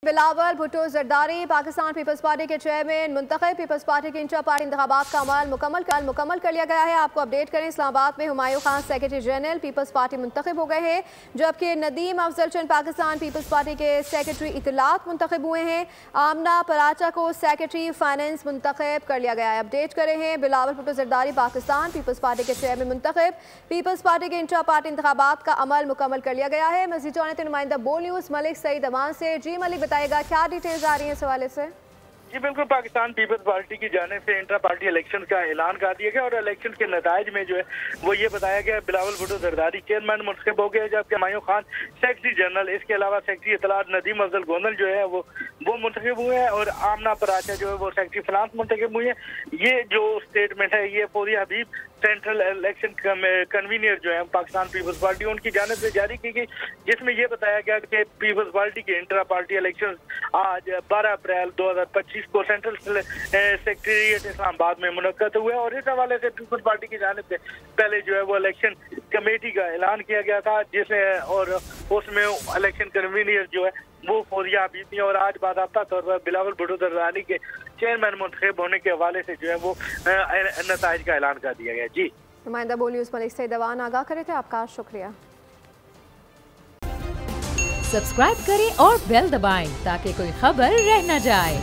Bilawal Bhutto Zardari Pakistan people's party के chairman मुंतखब। Peoples party के इंटर पार्टी इंतखाबात का अमल मुकम्मल कर लिया गया है। आपको अपडेट करें, इस्लामाबाद में Humayun Khan secretary general people's party मुंतखब हो गए हैं, जबकि नदीम अफजल चंद पाकिस्तान पीपल्स पार्टी के सेक्रेटरी इतलात मुंतखब हुए हैं। आमना पराचा को सेक्रेटरी फाइनेंस मुंतखब कर लिया गया है। अपडेट कर रहे हैं, बिलावल भुट्टो जरदारी पाकिस्तान पीपल्स पार्टी के चेयरमैन मुंतखब। पीपल्स पार्टी के इंटर पार्टी इंतखाबात का अमल मुकम्मल कर लिया गया है। मजीद जानते हैं नुमाइंदा बोल न्यूज़ मलिक सईद अमान से। जी मलिक, बताएगा क्या डिटेल्स आ रही है इस हवाले से? जी बिल्कुल, पाकिस्तान पीपल्स पार्टी की जानिब से इंटर पार्टी इलेक्शन का ऐलान कर दिया गया और इलेक्शन के नताइज में जो है वो ये बताया गया बिलावल भुट्टो जरदारी चेयरमैन मुंतखब हो गए, जबकि हुमायूं खान सेक्रेटरी जनरल, इसके अलावा सेक्रेटरी इतलात नदीम अफजल गोंदल जो है वो मुंतखब हुए हैं और आमना पराचा जो है वो सेक्रेटरी फाइनेंस मुंतखब हुए हैं। ये जो स्टेटमेंट है ये फौजिया हबीब सेंट्रल इलेक्शन कन्वीनियर जो है पाकिस्तान पीपल्स पार्टी उनकी जानिब से जारी की गई, जिसमें यह बताया गया कि पीपल्स पार्टी के इंटर पार्टी इलेक्शन आज 12 अप्रैल 2025 को सेंट्रल सेक्रेटेरिएट इस्लामाबाद में मुनक्कद हुए और इस हवाले से पीपल्स पार्टी की जानिब से पहले जो है वो इलेक्शन कमेटी का ऐलान किया गया था, जिसमें और उसमें इलेक्शन कन्वीनियर जो है वो फौजिया हबीब थी और आज बाकायदा तौर पर बिलावल भुट्टो जरदारी के चेयरमैन मुंतखब होने के हवाले से जो है वो नताइज का ऐलान कर दिया गया। जी नुमाइंदा बोल न्यूज़ मलिक सईद अमान आगाह करे थे, आपका शुक्रिया। सब्सक्राइब करें और बेल दबाएं ताकि कोई खबर रह न जाए।